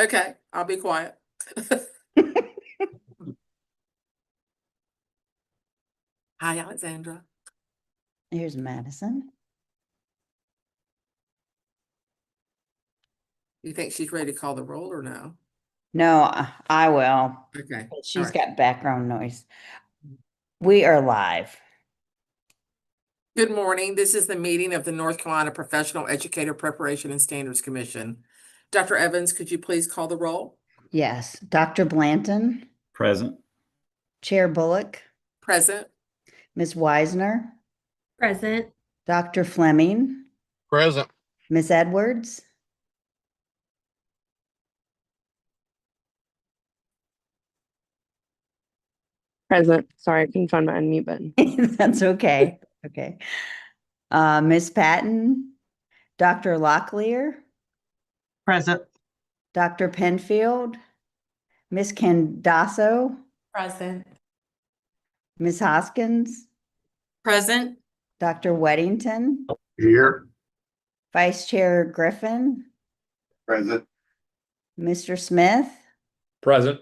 Okay, I'll be quiet. Hi, Alexandra. Here's Madison. You think she's ready to call the roll or no? No, I will. Okay. But all she's right. got background noise. We are live. Good morning. This is the meeting of the North Carolina Professional Educator Preparation and Standards Commission. Dr. Evans, could you please call the roll? Yes. Dr. Blanton, Present. Chair Bullock, Present. Ms. Wisner, Present. Dr. Fleming, Present. Ms. Edwards, Present. Sorry, I couldn't find my unmute button. that's okay. Okay. Ms. Patton, Dr. Locklear, Present. Dr. Penfield, Ms. Candasso, Present. Ms. Hoskins, Present. Dr. Weddington, Here. Vice Chair Griffin, Present. Mr. Smith, Present.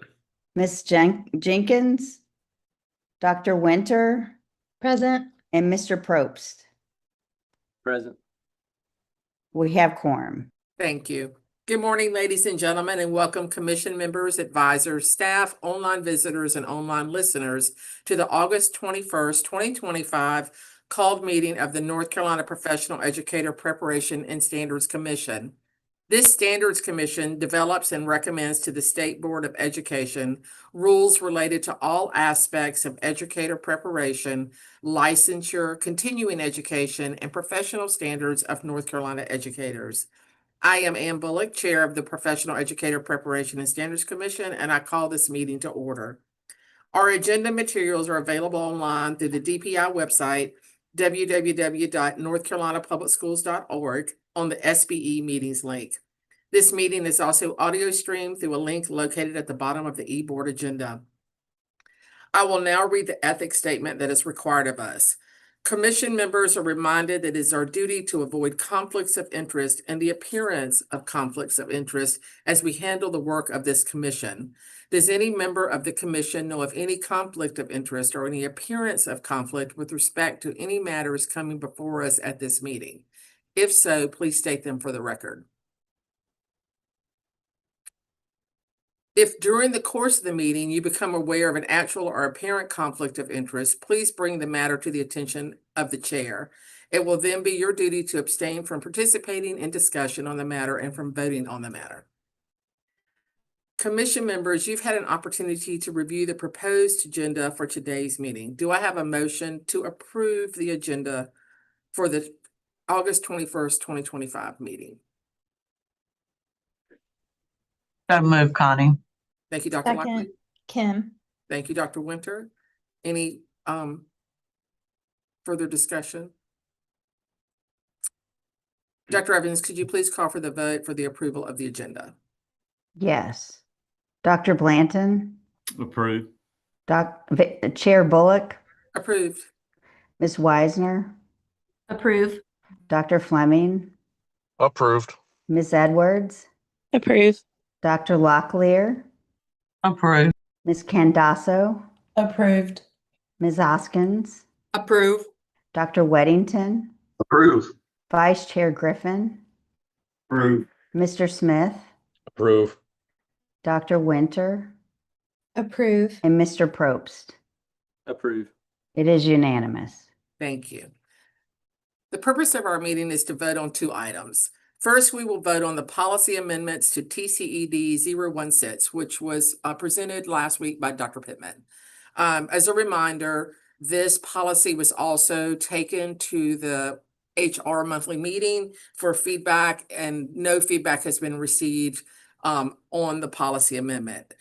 Ms. Jenkins, Dr. Winter, Present. and Mr. Probst. Present. We have quorum. Thank you. Good morning, ladies and gentlemen, and welcome commission members, advisors, staff, online visitors, and online listeners to the August 21st, 2025 called meeting of the North Carolina Professional Educator Preparation and Standards Commission. This Standards Commission develops and recommends to the State Board of Education rules related to all aspects of educator preparation, licensure, continuing education, and professional standards of North Carolina educators. I am Ann Bullock, Chair of the Professional Educator Preparation and Standards Commission, and I call this meeting to order. Our agenda materials are available online through the DPI website, www.northcarolinapublicschools.org, on the SBE meetings link. This meeting is also audio streamed through a link located at the bottom of the eBoard agenda. I will now read the ethics statement that is required of us. Commission members are reminded that it is our duty to avoid conflicts of interest and the appearance of conflicts of interest as we handle the work of this commission. Does any member of the commission know of any conflict of interest or any appearance of conflict with respect to any matters coming before us at this meeting? If so, please state them for the record. If during the course of the meeting you become aware of an actual or apparent conflict of interest, please bring the matter to the attention of the chair. It will then be your duty to abstain from participating in discussion on the matter and from voting on the matter. Commission members, you've had an opportunity to review the proposed agenda for today's meeting. Do I have a motion to approve the agenda for the August 21st, 2025 meeting? So move, Connie. Thank you, Dr. Lockley. Second, Kim. Thank you, Dr. Winter. Any further discussion? Dr. Evans, could you please call for the vote for the approval of the agenda? Yes. Dr. Blanton, Approved. Chair Bullock, Approved. Ms. Wisner, Approve. Dr. Fleming, Approved. Ms. Edwards, Approve. Dr. Locklear, Approved. Ms. Candasso, Approved. Ms. Hoskins, Approve. Dr. Weddington, Approved. Vice Chair Griffin, Approved. Mr. Smith, Approved. Dr. Winter, Approve. and Mr. Probst. Approved. It is unanimous. Thank you. The purpose of our meeting is to vote on two items. First, we will vote on the policy amendments to TCED 016, which was presented last week by Dr. Pittman. As a reminder, this policy was also taken to the HR monthly meeting for feedback, and no feedback has been received on the policy amendment.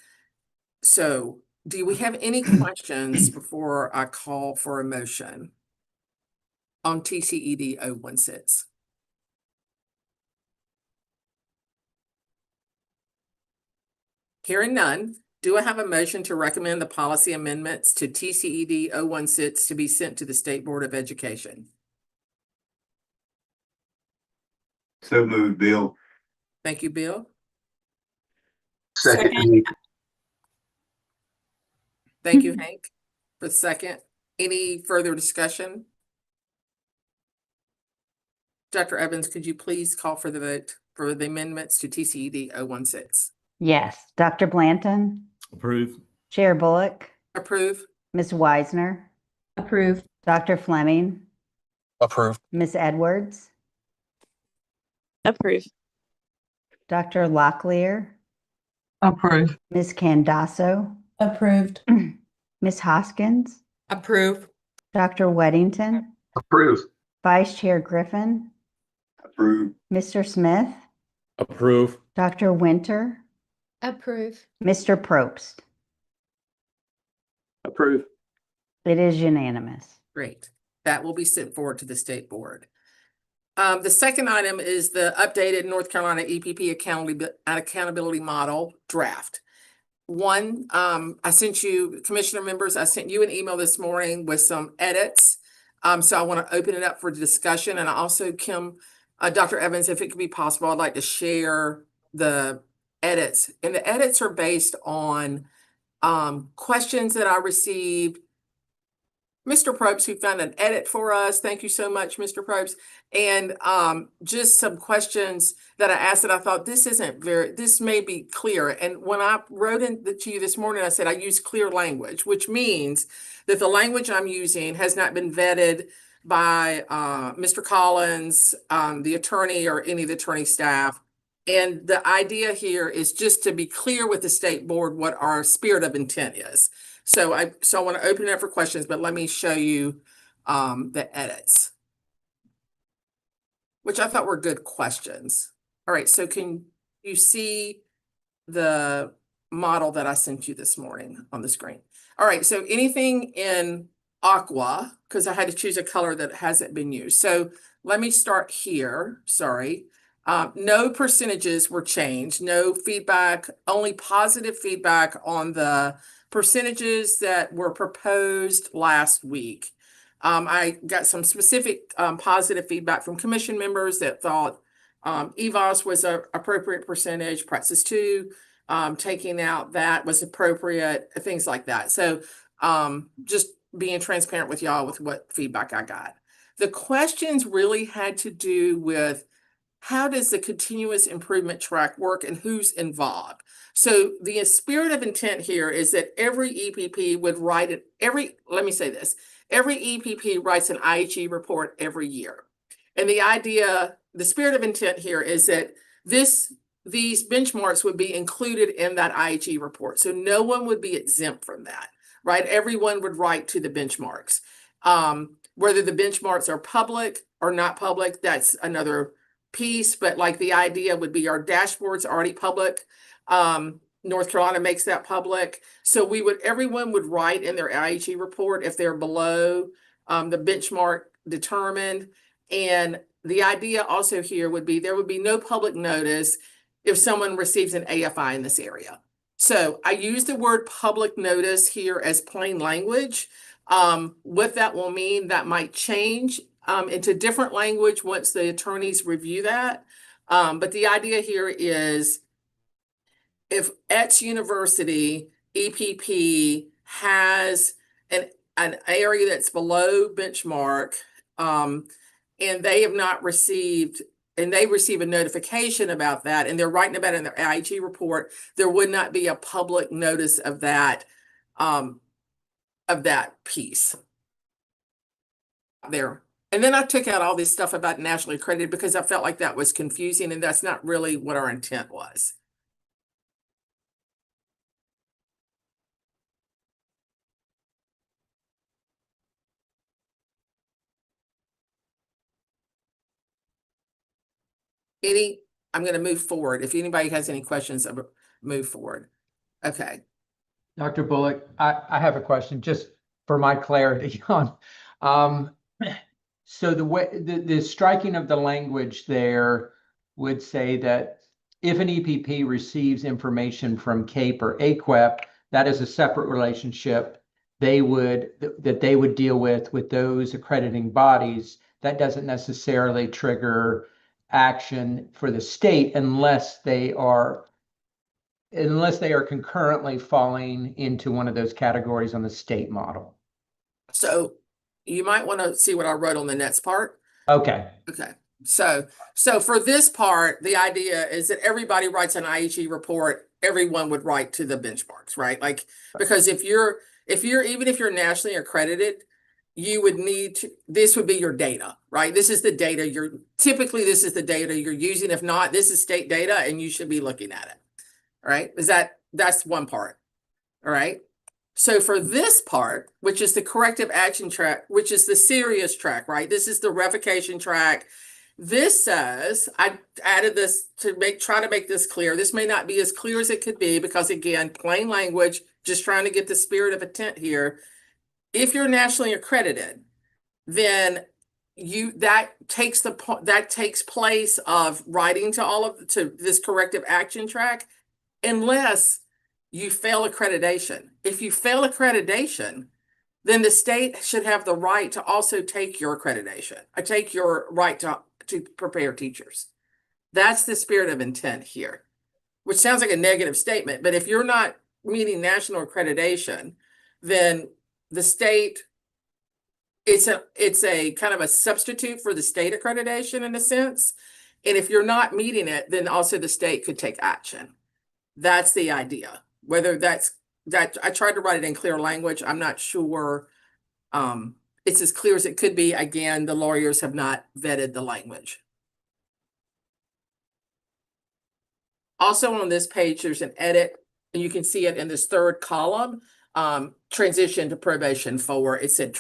So do we have any questions before I call for a motion on TCED 016? Hearing none, do I have a motion to recommend the policy amendments to TCED 016 to be sent to the State Board of Education? So moved, Bill. Thank you, Bill. Second, Hank. Thank you, Hank, for the second. Any further discussion? Dr. Evans, could you please call for the vote for the amendments to TCED 016? Yes. Dr. Blanton, Approve. Chair Bullock, Approve? Ms. Weisner, Approve. Dr. Fleming, Approve. Ms. Edwards, Approve. Dr. Locklear, Approve. Ms. Candasso, Approved. Ms. Hoskins, Approve. Dr. Weddington, Approve. Vice Chair Griffin, Approve. Mr. Smith, Approve. Dr. Winter, Approve. Mr. Probst. Approve. It is unanimous. Great. That will be sent forward to the state board. The second item is the updated North Carolina EPP accountability model draft. One, I sent you, commissioner members, I sent you an email this morning with some edits. So I want to open it up for discussion, and also Dr. Evans, if it could be possible, I'd like to share the edits. And the edits are based on questions that I received. Mr. Probst, who found an edit for us. Thank you so much, Mr. Probst. And just some questions that I asked that I thought this may be clear. And when I wrote to you this morning, I said I use clear language, which means that the language I'm using has not been vetted by Mr. Collins, the attorney, or any of the attorney staff. And the idea here is just to be clear with the state board what our spirit of intent is. So I want to open it up for questions, but let me show you the edits, which I thought were good questions. All right, so can you see the model that I sent you this morning on the screen? All right, so anything in aqua, because I had to choose a color that hasn't been used. So let me start here, sorry. No percentages were changed, no feedback, only positive feedback on the percentages that were proposed last week. I got some specific positive feedback from commission members that thought EVOS was an appropriate percentage, Praxis 2, taking out that was appropriate, things like that. So just being transparent with y'all with what feedback I got. The questions really had to do with how does the continuous improvement track work and who's involved? So the spirit of intent here is that every EPP would write it, let me say this, every EPP writes an IHE report every year. And the spirit of intent here is that these benchmarks would be included in that IHE report. So no one would be exempt from that, right? Everyone would write to the benchmarks. Whether the benchmarks are public or not public, that's another piece, but like the idea would be our dashboard's already public. North Carolina makes that public. So everyone would write in their IHE report if they're below the benchmark determined. And the idea also here would be there would be no public notice if someone receives an AFI in this area. So I use the word public notice here as plain language. What that will mean, that might change into different language once the attorneys review that. But the idea here is if X university EPP has an area that's below benchmark, and they have not received, and they receive a notification about that, and they're writing about it in their IHE report, there would not be a public notice of that piece there. And then I took out all this stuff about nationally accredited because I felt like that was confusing, and that's not really what our intent was. I'm going to move forward. If anybody has any questions, I'll move forward. Okay. Dr. Bullock, I have a question just for my clarity on, so the way the striking of the language there would say that if an EPP receives information from CAPE or AQUEP, that is a separate relationship they would deal with those accrediting bodies. That doesn't necessarily trigger action for the state unless they are unless they are concurrently falling into one of those categories on the state model. So you might want to see what I wrote on the next part. Okay. Okay, so for this part, the idea is that everybody writes an IHE report, everyone would write to the benchmarks, right? Like, because if you're even if you're nationally accredited, you would need to, this would be your data, right? This is the data typically this is the data you're using. If not, this is state data and you should be looking at it. Right? That's one part. All right. So for this part, which is the corrective action track, which is the serious track, right? This is the revocation track. This says, I added this to try to make this clear. This may not be as clear as it could be because again, plain language, just trying to get the spirit of intent here. If you're nationally accredited, then that takes place of writing to this corrective action track, unless you fail accreditation. If you fail accreditation, then the state should have the right to also take your accreditation. I take your right to prepare teachers. That's the spirit of intent here, which sounds like a negative statement, but if you're not meeting national accreditation, then the state, it's a kind of a substitute for the state accreditation in a sense. And if you're not meeting it, then also the state could take action. That's the idea. Whether that I tried to write it in clear language. I'm not sure it's as clear as it could be. Again, the lawyers have not vetted the language. Also on this page, there's an edit, and you can see it in this third column. Transition to probation 4. It said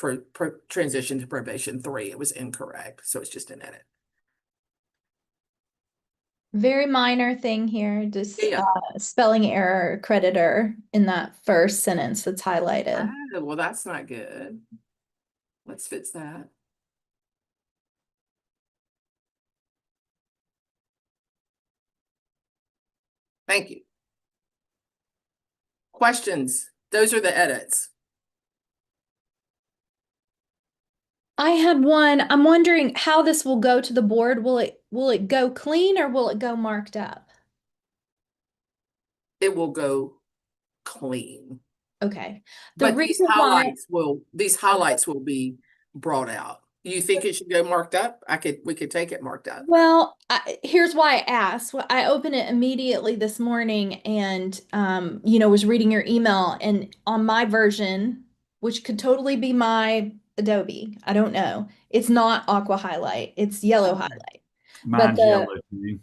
transition to probation 3. It was incorrect. So it's just an edit. Very minor thing here, just Yeah. spelling error creditor in that first sentence that's highlighted. Oh, well, that's not good. Let's fix that. Thank you. Questions? Those are the edits. I had one. I'm wondering how this will go to the board. Will it go clean or will it go marked up? It will go clean. Okay. But reason why these highlights will be brought out. You think it should go marked up? We could take it marked up. Well, here's why I asked. Well, I opened it immediately this morning and, was reading your email, and on my version, which could totally be my Adobe, I don't know. It's not aqua highlight, it's yellow Okay. highlight. Mine's yellow too.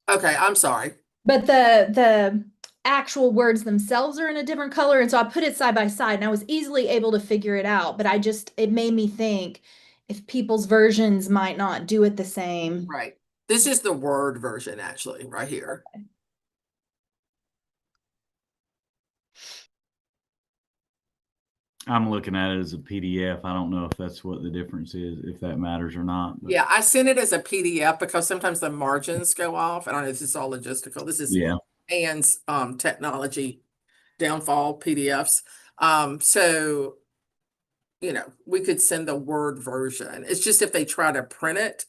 Okay, I'm sorry. But the actual words themselves are in a different color. And so I put it side by side and I was easily able to figure it out. But it made me think if people's versions might not do it the same. Right. This is the Word version, actually, right here. Okay. I'm looking at it as a PDF. I don't know if that's what the difference is, if that matters or not. But Yeah, I sent it as a PDF because sometimes the margins go off. I don't know if this is all logistical. This is yeah. Anne's technology downfall PDFs. So, we could send the Word version. It's just if they try to print it,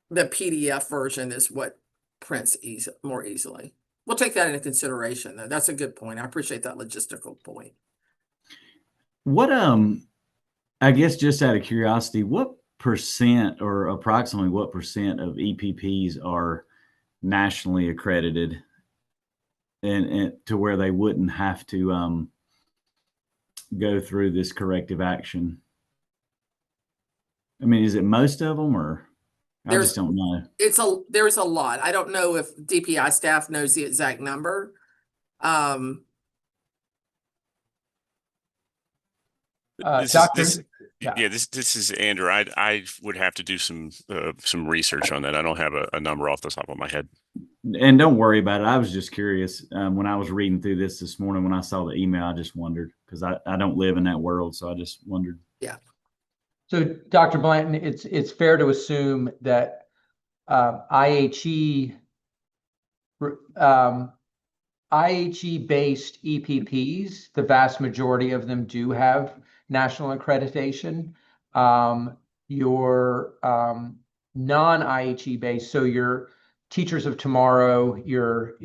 the PDF version is what prints more easily. We'll take that into consideration, though. That's a good point. I appreciate that logistical point. What I guess just out of curiosity, what percent or approximately what percent of EPPs are nationally accredited and to where they wouldn't have to go through this corrective action? I mean, is it most of them, or I just don't know. There's a lot. I don't know if DPI staff knows the exact number. Doctor, This is Andrew. I would have to do some research on that. I don't have a number off the top of my head. And don't worry about it. I was just curious when I was reading through this morning, when I saw the email, I just wondered because I don't live in that world. So I just wondered. Yeah. So Dr. Blanton, it's fair to assume that IHE based EPPs, the vast majority of them do have national accreditation. Your non-IHE based, so your teachers of tomorrow, your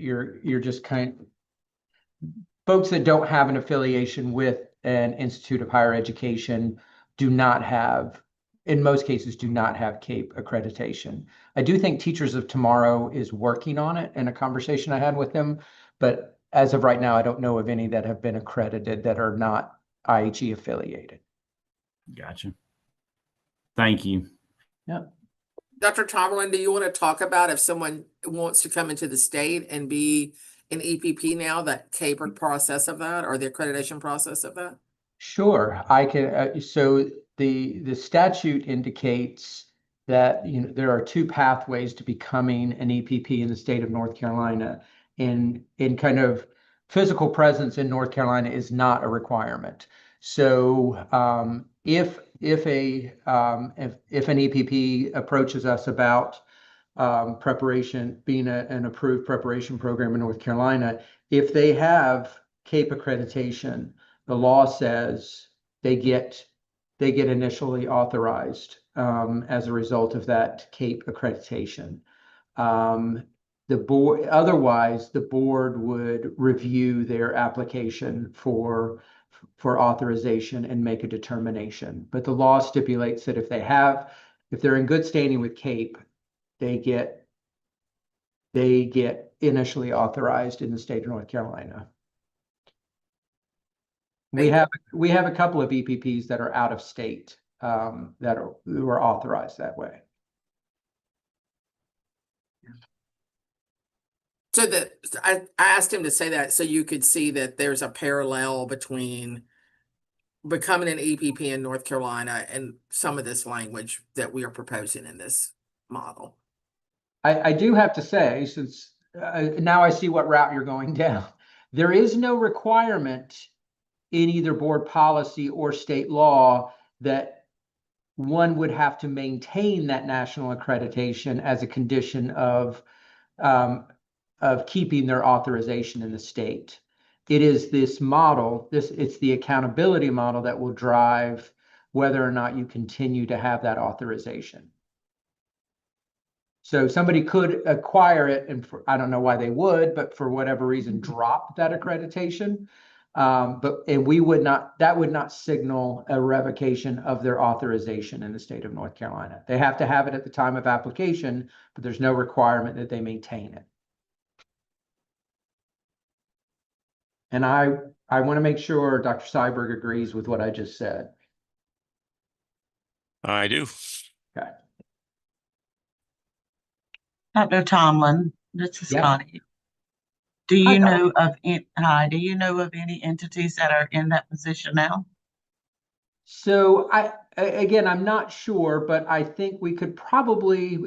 just kind folks that don't have an affiliation with an institute of higher education do not have, in most cases, do not have CAPE accreditation. I do think Teachers of Tomorrow is working on it in a conversation I had with them, but as of right now, I don't know of any that have been accredited that are not IHE affiliated. Gotcha. Thank you. Yeah. Dr. Tomlin, do you want to talk about if someone wants to come into the state and be an EPP now, that CAPER process of that, or the accreditation process of that? Sure, I can. So the statute indicates that there are two pathways to becoming an EPP in the state of North Carolina. In kind of physical presence in North Carolina is not a requirement. So if an EPP approaches us about preparation, being an approved preparation program in North Carolina, if they have CAPE accreditation, the law says they get initially authorized as a result of that CAPE accreditation. Otherwise, the board would review their application for authorization and make a determination. But the law stipulates that if they're in good standing with CAPE, they get initially authorized in the state of North Carolina. We have a couple of EPPs that are out of state who are authorized that way. So I asked him to say that so you could see that there's a parallel between becoming an EPP in North Carolina and some of this language that we are proposing in this model. I do have to say, since now I see what route you're going down, there is no requirement in either board policy or state law that one would have to maintain that national accreditation as a condition of keeping their authorization in the state. It is this model, it's the accountability model that will drive whether or not you continue to have that authorization. So somebody could acquire it, and I don't know why they would, but for whatever reason, drop that accreditation. That would not signal a revocation of their authorization in the state of North Carolina. They have to have it at the time of application, but there's no requirement that they maintain it. And I want to make sure Dr. Seiberg agrees with what I just said. I do. Okay. Dr. Tomlin, this is Yeah. Connie. Do Hi, you Connie. know of do you know of any entities that are in that position now? So again, I'm not sure, but I think we could probably,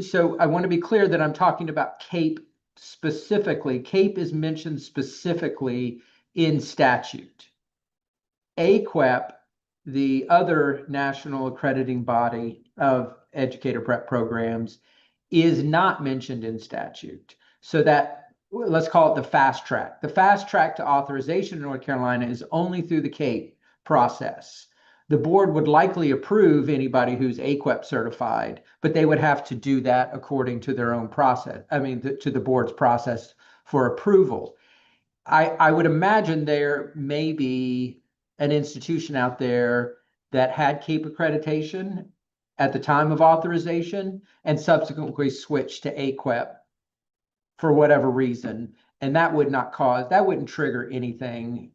so I want to be clear that I'm talking about CAPE specifically. CAPE is mentioned specifically in statute. AQEP, the other national accrediting body of educator prep programs, is not mentioned in statute. So that, let's call it the fast track. The fast track to authorization in North Carolina is only through the CAPE process. The board would likely approve anybody who's AQEP certified, but they would have to do that according to their own process. I mean, to the board's process for approval. I would imagine there may be an institution out there that had CAPE accreditation at the time of authorization and subsequently switched to AQEP for whatever reason. And that wouldn't trigger anything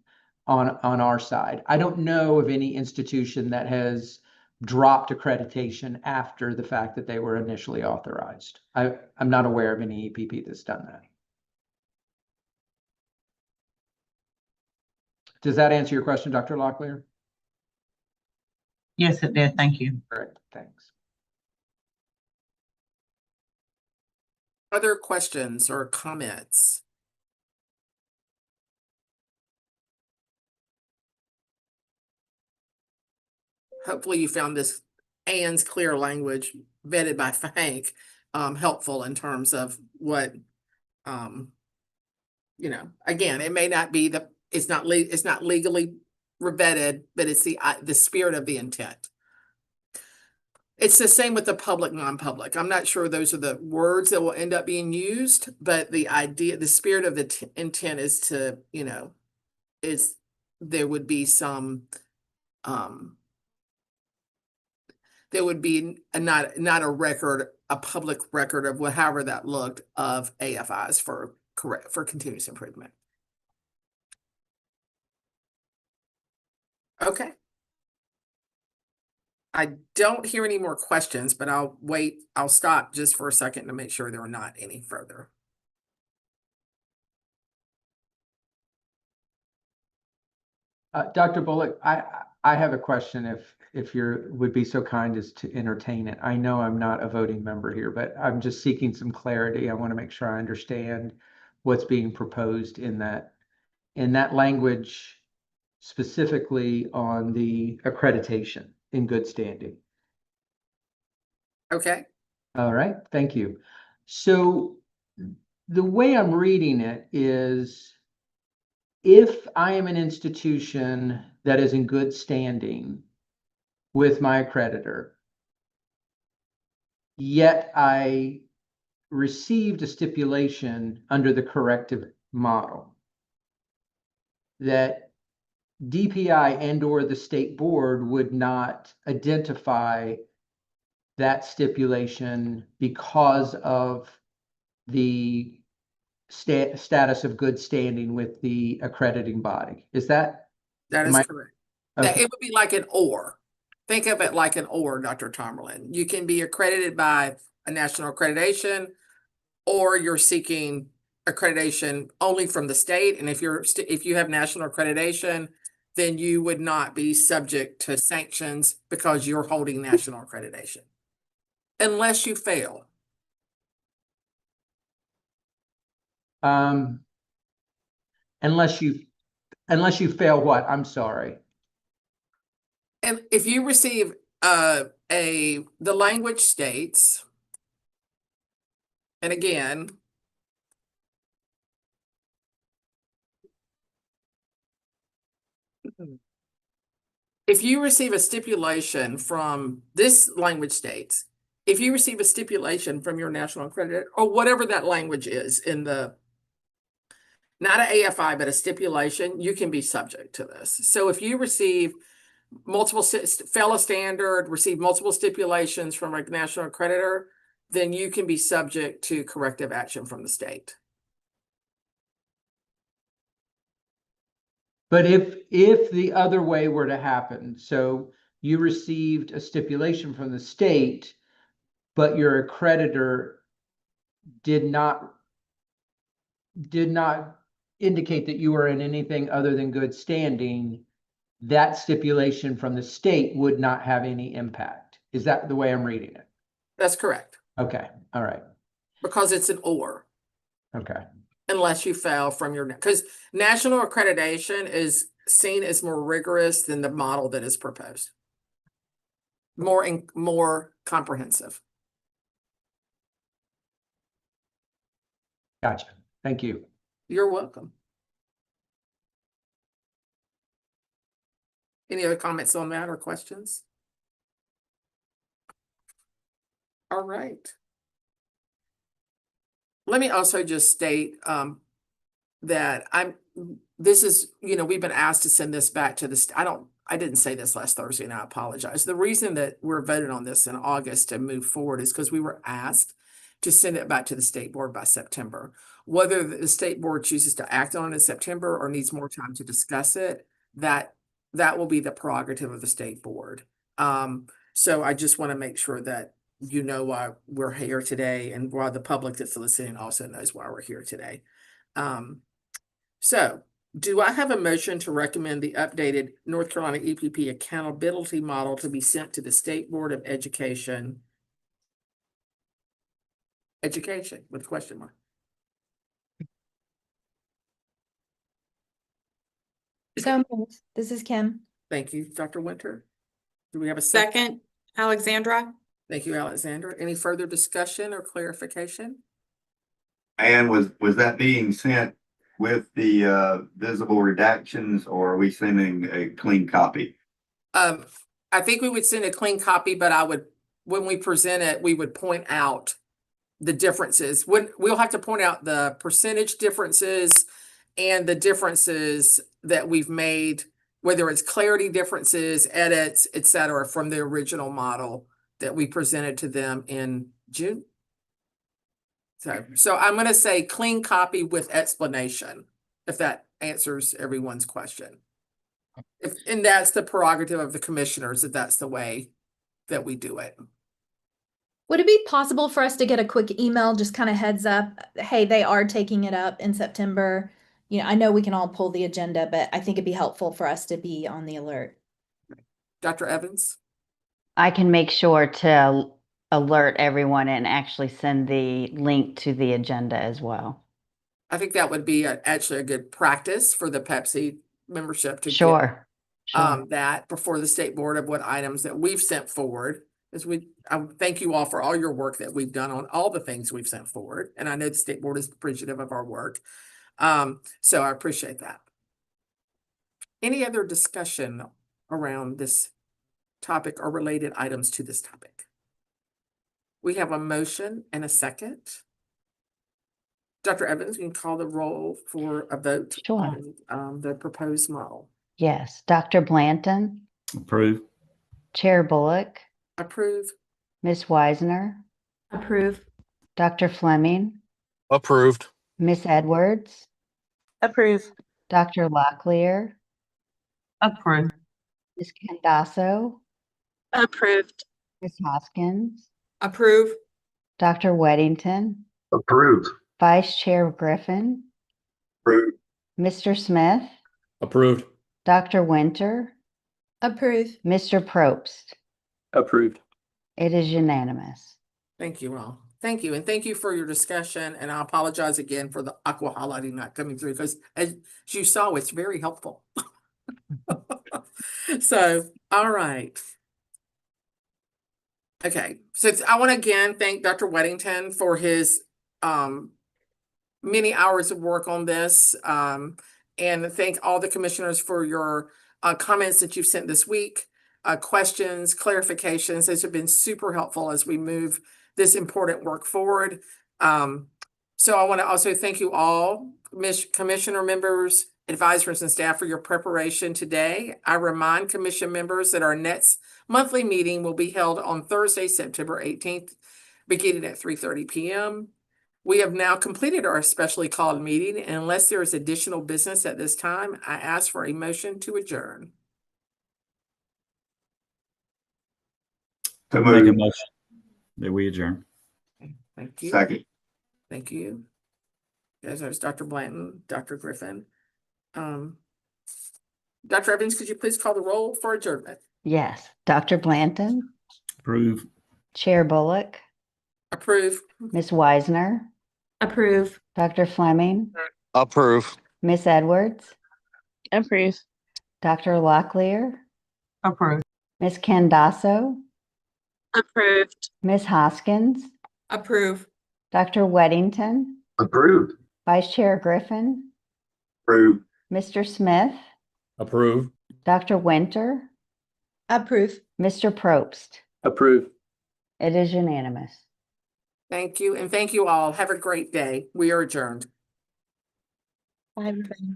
on our side. I don't know of any institution that has dropped accreditation after the fact that they were initially authorized. I'm not aware of any EPP that's done that. Does that answer your question, Dr. Locklear? Yes, it did. Thank you. All right, thanks. Other questions or comments? Hopefully you found this Ann's clear language vetted by Frank helpful in terms of what again, it may not be it's not legally vetted, but it's the spirit of the intent. It's the same with the public, non-public. I'm not sure those are the words that will end up being used, but the idea, the spirit of the intent is to, is there would be some, there would be not a record, a public record of however that looked of AFIs for continuous improvement. Okay. I don't hear any more questions, but I'll stop just for a second to make sure there are not any further. Dr. Bullock, I have a question if would be so kind as to entertain it. I know I'm not a voting member here, but I'm just seeking some clarity. I want to make sure I understand what's being proposed in that language, specifically on the accreditation in good standing. Okay. All right, thank you. So the way I'm reading it is, if I am an institution that is in good standing with my accreditor, yet I received a stipulation under the corrective model that DPI and/or the state board would not identify that stipulation because of the status of good standing with the accrediting body. Is that? That is correct. Okay. It would be like an or. Think of it like an or, Dr. Tomerlin. You can be accredited by a national accreditation, or you're seeking accreditation only from the state. And if you have national accreditation, then you would not be subject to sanctions because you're holding national accreditation, unless you fail. Unless you fail what? I'm sorry. And if you receive the language states, and again, if you receive a stipulation from this language states, if you receive a stipulation from your national accreditor or whatever that language is in the, not an AFI, but a stipulation, you can be subject to this. So if you receive fail a standard, receive multiple stipulations from a national accreditor, then you can be subject to corrective action from the state. But if the other way were to happen, so you received a stipulation from the state, but your accreditor did not indicate that you were in anything other than good standing, that stipulation from the state would not have any impact. Is that the way I'm reading it? That's correct. Okay, all right. Because it's an or. Okay. Unless you fail from your, because national accreditation is seen as more rigorous than the model that is proposed. More comprehensive. Gotcha. Thank you. You're welcome. Any other comments on that or questions? All right. Let me also just state that this is, we've been asked to send this back to the, I didn't say this last Thursday and I apologize. The reason that we're voting on this in August to move forward is because we were asked to send it back to the state board by September. Whether the state board chooses to act on it in September or needs more time to discuss it, that will be the prerogative of the state board. So I just want to make sure that you know why we're here today, and why the public that's listening also knows why we're here today. So do I have a motion to recommend the updated North Carolina EPP accountability model to be sent to the State Board of Education with a question mark? So moved. This is Kim. Thank you, Dr. Winter. Do we have a Second, Alexandra. Thank you, Alexandra. Any further discussion or clarification? And was that being sent with the visible redactions, or are we sending a clean copy? I think we would send a clean copy, but I would when we present it, we would point out the differences. We'll have to point out the percentage differences and the differences that we've made, whether it's clarity differences, edits, et cetera, from the original model that we presented to them in June. So I'm going to say clean copy with explanation, if that answers everyone's question. And that's the prerogative of the commissioners, if that's the way that we do it. Would it be possible for us to get a quick email, just kind of heads up, hey, they are taking it up in September? You know, I know we can all pull the agenda, but I think it'd be helpful for us to be on the alert. Dr. Evans? I can make sure to alert everyone and actually send the link to the agenda as well. I think that would be actually a good practice for the Pepsi membership to Sure. get that before the state board of what items that we've sent forward. As I thank you all for all your work that we've done on all the things we've sent forward. And I know the state board is appreciative of our work. So I appreciate that. Any other discussion around this topic or related items to this topic? We have a motion and a second. Dr. Evans, you can call the roll for a vote Sure. on the proposed model. Yes. Dr. Blanton, Approve. Chair Bullock, Approve. Ms. Weisner, Approve. Dr. Fleming, Approved. Ms. Edwards, Approve. Dr. Locklear, Approved. Ms. Candasso, Approved. Ms. Hoskins, Approve. Dr. Weddington, Approved. Vice Chair Griffin, Approved. Mr. Smith, Approved. Dr. Winter, Approve. Mr. Probst. Approved. It is unanimous. Thank you all. Thank you. And thank you for your discussion. And I apologize again for the aqua highlighting not coming through because as you saw, it's very helpful. So, all right. Okay. So I want to again thank Dr. Weddington for his many hours of work on this. And thank all the commissioners for your comments that you've sent this week, questions, clarifications. Those have been super helpful as we move this important work forward. So I want to also thank you all, commissioner members, advisors, and staff for your preparation today. I remind commission members that our next monthly meeting will be held on Thursday, September 18th, beginning at 3:30 p.m. We have now completed our specially called meeting, and unless there is additional business at this time, I ask for a motion to adjourn. So Make a moved. motion that we adjourn. Thank you. Second. Thank you. Yes, there's Dr. Blanton, Dr. Griffin. Dr. Evans, could you please call the roll for adjournment? Yes. Dr. Blanton, Approve. Chair Bullock, Approve. Ms. Weisner, Approve. Dr. Fleming, Approve. Ms. Edwards, Approve. Dr. Locklear, Approved. Ms. Candasso, Approved. Ms. Hoskins, Approve. Dr. Weddington, Approved. Vice Chair Griffin, Approved. Mr. Smith, Approve. Dr. Winter, Approve. Mr. Probst. Approve. It is unanimous. Thank you. And thank you all. Have a great day. We are adjourned. Bye, everybody.